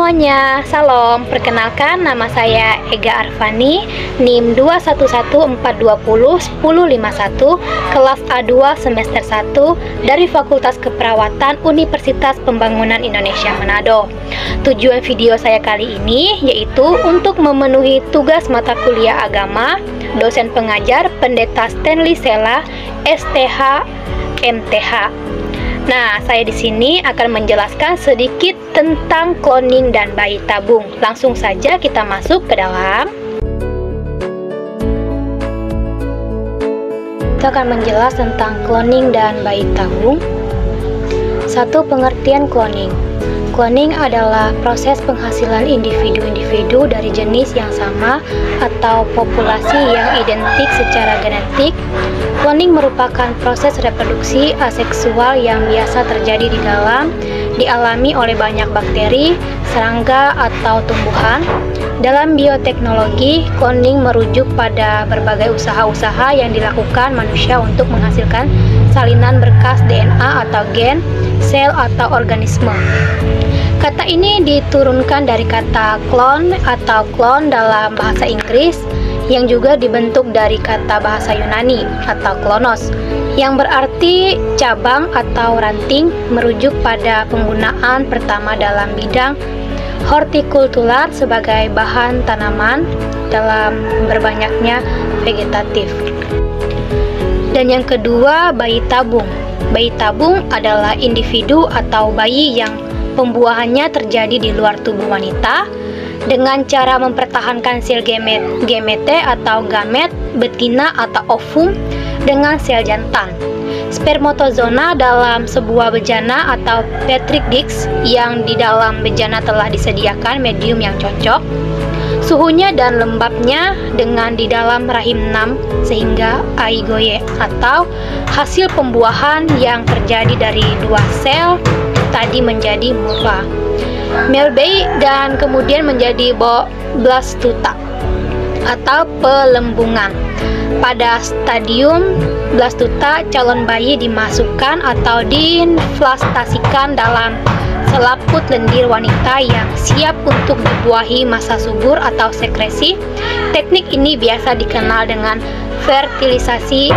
semuanya, salam. Perkenalkan, nama saya Ega Arfani, NIM 2114201051, kelas A2 semester 1 dari Fakultas Keperawatan Universitas Pembangunan Indonesia Manado. Tujuan video saya kali ini yaitu untuk memenuhi tugas mata kuliah agama dosen pengajar Pendeta Stanley Sela, STH, MTH. Nah, saya di sini akan menjelaskan sedikit tentang cloning dan bayi tabung. Langsung saja kita masuk ke dalam. Kita akan menjelas tentang cloning dan bayi tabung. Satu, pengertian cloning. Cloning adalah proses penghasilan individu-individu dari jenis yang sama atau populasi yang identik secara genetik. Cloning merupakan proses reproduksi aseksual yang biasa terjadi dialami oleh banyak bakteri, serangga, atau tumbuhan. Dalam bioteknologi, cloning merujuk pada berbagai usaha-usaha yang dilakukan manusia untuk menghasilkan salinan berkas DNA atau gen, sel, atau organisme. Kata ini diturunkan dari kata clone atau clone dalam bahasa Inggris yang juga dibentuk dari kata bahasa Yunani atau klonos yang berarti cabang atau ranting, merujuk pada penggunaan pertama dalam bidang hortikultural sebagai bahan tanaman dalam berbanyaknya vegetatif. Dan yang kedua, bayi tabung. Bayi tabung adalah individu atau bayi yang pembuahannya terjadi di luar tubuh wanita dengan cara mempertahankan sel gamete atau gamet betina atau ovum dengan sel jantan. Spermatozoa dalam sebuah bejana atau petri dish yang di dalam bejana telah disediakan medium yang cocok, suhunya dan lembabnya dengan di dalam rahim 6 sehingga aigoye atau hasil pembuahan yang terjadi dari dua sel tadi menjadi murva, melbei, dan kemudian menjadi blastuta atau pelembungan. Pada stadium blastuta, calon bayi dimasukkan atau diinflastasikan dalam selaput lendir wanita yang siap untuk dibuahi masa subur atau sekresi. Teknik ini biasa dikenal dengan fertilisasi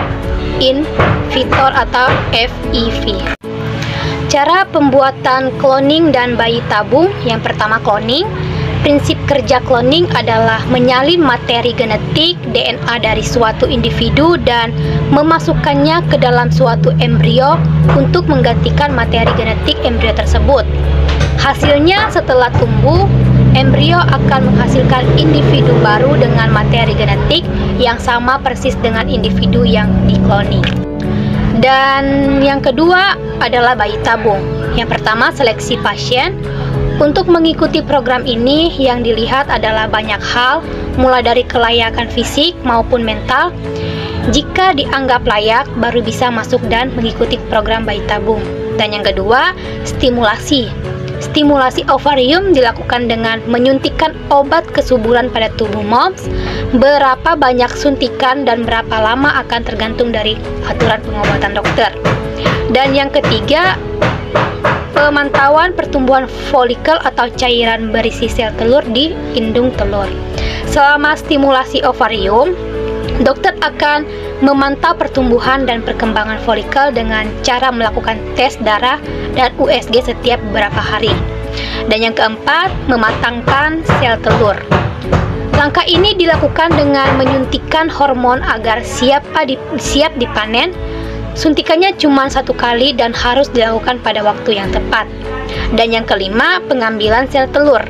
in vitro atau FIV. Cara pembuatan cloning dan bayi tabung. Yang pertama, cloning. Prinsip kerja cloning adalah menyalin materi genetik DNA dari suatu individu dan memasukkannya ke dalam suatu embrio untuk menggantikan materi genetik embrio tersebut. Hasilnya, setelah tumbuh, embrio akan menghasilkan individu baru dengan materi genetik yang sama persis dengan individu yang dikloning. Dan yang kedua adalah bayi tabung. Yang pertama, seleksi pasien. Untuk mengikuti program ini yang dilihat adalah banyak hal, mulai dari kelayakan fisik maupun mental. Jika dianggap layak, baru bisa masuk dan mengikuti program bayi tabung. Dan yang kedua, stimulasi. Stimulasi ovarium dilakukan dengan menyuntikkan obat kesuburan pada tubuh moms. Berapa banyak suntikan dan berapa lama akan tergantung dari aturan pengobatan dokter. Dan yang ketiga, pemantauan pertumbuhan folikel atau cairan berisi sel telur di indung telur. Selama stimulasi ovarium, dokter akan memantau pertumbuhan dan perkembangan folikel dengan cara melakukan tes darah dan USG setiap beberapa hari. Dan yang keempat, mematangkan sel telur. Langkah ini dilakukan dengan menyuntikkan hormon agar siap dipanen. Suntikannya cuma 1 kali dan harus dilakukan pada waktu yang tepat. Dan yang kelima, pengambilan sel telur.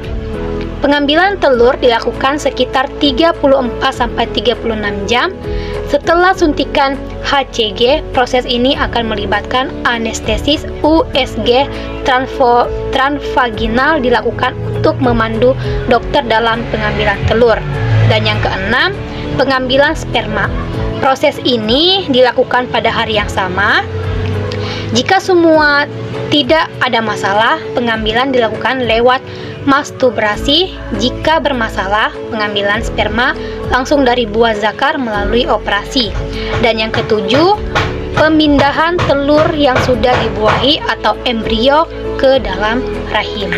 Pengambilan telur dilakukan sekitar 34-36 jam. Setelah suntikan HCG, proses ini akan melibatkan anestesis USG transvaginal dilakukan untuk memandu dokter dalam pengambilan telur. Dan yang keenam, pengambilan sperma. Proses ini dilakukan pada hari yang sama. Jika semua tidak ada masalah, pengambilan dilakukan lewat masturbasi. Jika bermasalah, pengambilan sperma langsung dari buah zakar melalui operasi. Dan yang ketujuh, pemindahan telur yang sudah dibuahi atau embrio ke dalam rahim.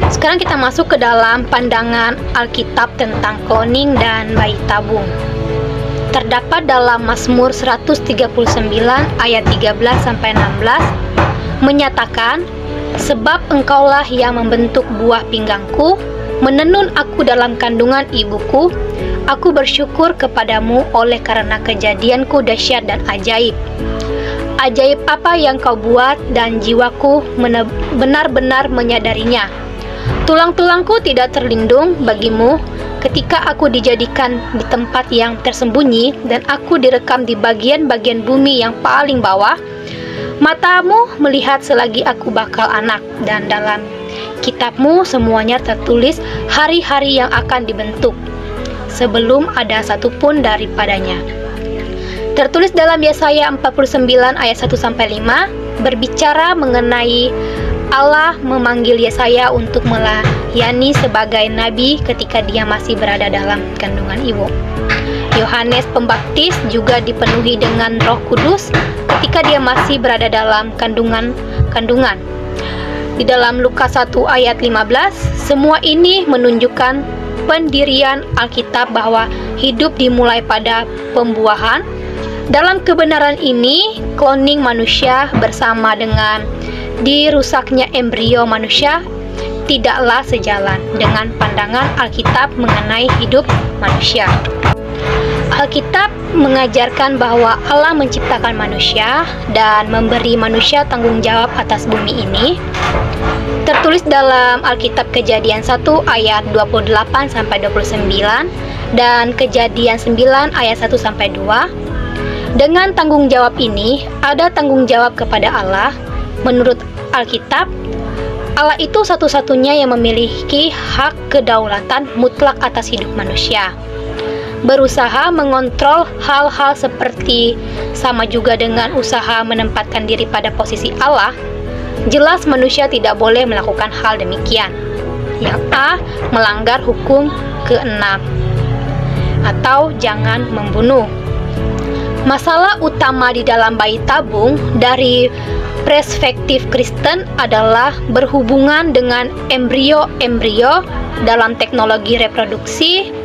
Sekarang kita masuk ke dalam pandangan Alkitab tentang cloning dan bayi tabung. Terdapat dalam Mazmur 139 ayat 13-16 menyatakan, "Sebab engkaulah yang membentuk buah pinggangku, menenun aku dalam kandungan ibuku. Aku bersyukur kepadamu oleh karena kejadianku dahsyat dan ajaib. Ajaib apa yang kau buat dan jiwaku benar-benar menyadarinya. Tulang-tulangku tidak terlindung bagimu ketika aku dijadikan di tempat yang tersembunyi dan aku direkam di bagian-bagian bumi yang paling bawah. Matamu melihat selagi aku bakal anak, dan dalam kitabmu semuanya tertulis hari-hari yang akan dibentuk, sebelum ada satupun daripadanya." Tertulis dalam Yesaya 49 ayat 1-5 berbicara mengenai Allah memanggil Yesaya untuk melayani sebagai nabi ketika dia masih berada dalam kandungan ibu. Yohanes Pembaptis juga dipenuhi dengan Roh Kudus ketika dia masih berada dalam kandungan. Di dalam Lukas 1 ayat 15, semua ini menunjukkan pendirian Alkitab bahwa hidup dimulai pada pembuahan. Dalam kebenaran ini, cloning manusia bersama dengan dirusaknya embrio manusia tidaklah sejalan dengan pandangan Alkitab mengenai hidup manusia. Alkitab mengajarkan bahwa Allah menciptakan manusia dan memberi manusia tanggung jawab atas bumi ini. Tertulis dalam Alkitab Kejadian 1 ayat 28-29 dan Kejadian 9 ayat 1-2. Dengan tanggung jawab ini, ada tanggung jawab kepada Allah. Menurut Alkitab, Allah itu satu-satunya yang memiliki hak kedaulatan mutlak atas hidup manusia. Berusaha mengontrol hal-hal seperti sama juga dengan usaha menempatkan diri pada posisi Allah. Jelas manusia tidak boleh melakukan hal demikian. Yang A, melanggar hukum ke-6, atau jangan membunuh. Masalah utama di dalam bayi tabung dari perspektif Kristen adalah berhubungan dengan embrio-embrio dalam teknologi reproduksi,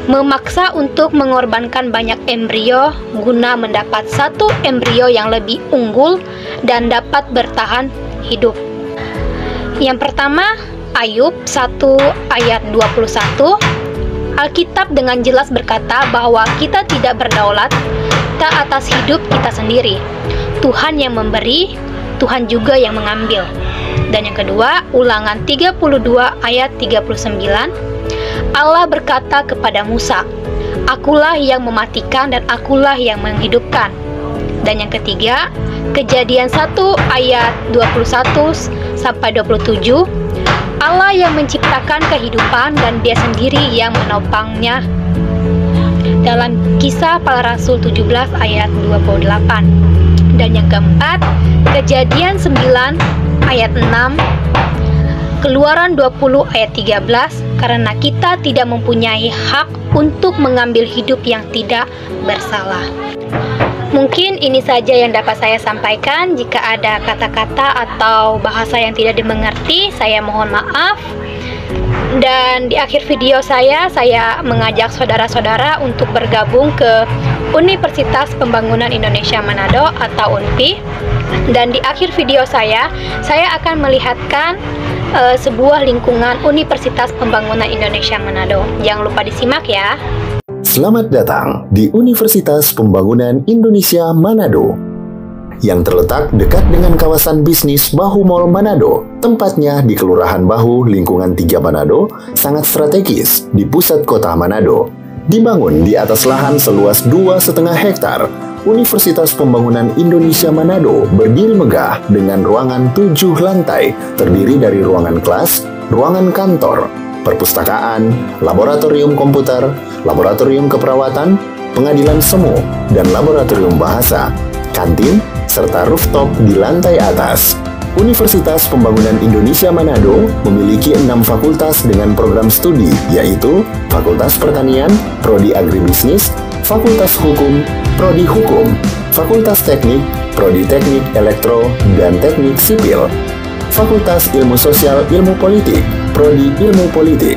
memaksa untuk mengorbankan banyak embrio guna mendapat satu embrio yang lebih unggul dan dapat bertahan hidup. Yang pertama, Ayub 1 ayat 21. Alkitab dengan jelas berkata bahwa kita tidak berdaulat atas hidup kita sendiri. Tuhan yang memberi, Tuhan juga yang mengambil. Dan yang kedua, Ulangan 32 ayat 39. Allah berkata kepada Musa, "Akulah yang mematikan dan akulah yang menghidupkan." Dan yang ketiga, Kejadian 1 ayat 21-27. Allah yang menciptakan kehidupan dan Dia sendiri yang menopangnya. Dalam Kisah Para Rasul 17 ayat 28. Dan yang keempat, Kejadian 9 ayat 6, Keluaran 20 ayat 13, karena kita tidak mempunyai hak untuk mengambil hidup yang tidak bersalah. Mungkin ini saja yang dapat saya sampaikan. Jika ada kata-kata atau bahasa yang tidak dimengerti, saya mohon maaf. Dan di akhir video saya mengajak saudara-saudara untuk bergabung ke Universitas Pembangunan Indonesia Manado atau UNPI. Dan di akhir video saya akan melihatkan sebuah lingkungan Universitas Pembangunan Indonesia Manado. Jangan lupa disimak ya. Selamat datang di Universitas Pembangunan Indonesia Manado yang terletak dekat dengan kawasan bisnis Bahu Mall Manado. Tempatnya di Kelurahan Bahu, lingkungan 3 Manado, sangat strategis di pusat kota Manado. Dibangun di atas lahan seluas 2,5 hektar, Universitas Pembangunan Indonesia Manado berdiri megah dengan ruangan 7 lantai, terdiri dari ruangan kelas, ruangan kantor, perpustakaan, laboratorium komputer, laboratorium keperawatan, pengadilan semu, dan laboratorium bahasa, kantin, serta rooftop di lantai atas. Universitas Pembangunan Indonesia Manado memiliki 6 fakultas dengan program studi, yaitu Fakultas Pertanian, Prodi Agribisnis, Fakultas Hukum, Prodi Hukum, Fakultas Teknik, Prodi Teknik Elektro, dan Teknik Sipil, Fakultas Ilmu Sosial Ilmu Politik, Prodi Ilmu Politik.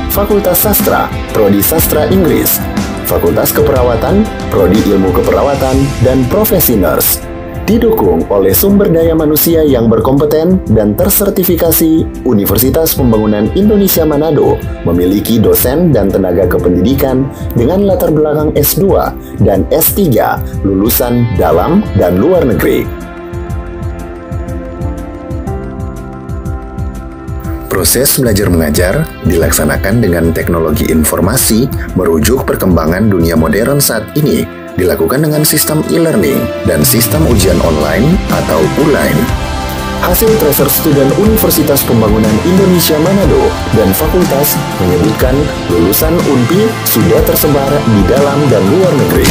Fakultas Sastra, Prodi Sastra Inggris. Fakultas Keperawatan, Prodi Ilmu Keperawatan, dan Profesi Nurse. Didukung oleh sumber daya manusia yang berkompeten dan tersertifikasi, Universitas Pembangunan Indonesia Manado memiliki dosen dan tenaga kependidikan dengan latar belakang S2 dan S3 lulusan dalam dan luar negeri. Proses belajar mengajar dilaksanakan dengan teknologi informasi merujuk perkembangan dunia modern saat ini, dilakukan dengan sistem e-learning dan sistem ujian online atau ULAIN. Hasil tracer student Universitas Pembangunan Indonesia Manado dan fakultas menyebutkan lulusan UNPI sudah tersebar di dalam dan luar negeri.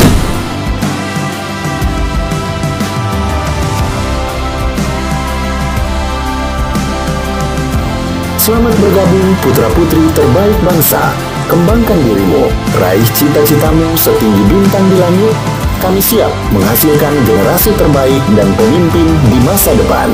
Selamat bergabung putra-putri terbaik bangsa. Kembangkan dirimu, raih cita-citamu setinggi bintang di langit. Kami siap menghasilkan generasi terbaik dan pemimpin di masa depan.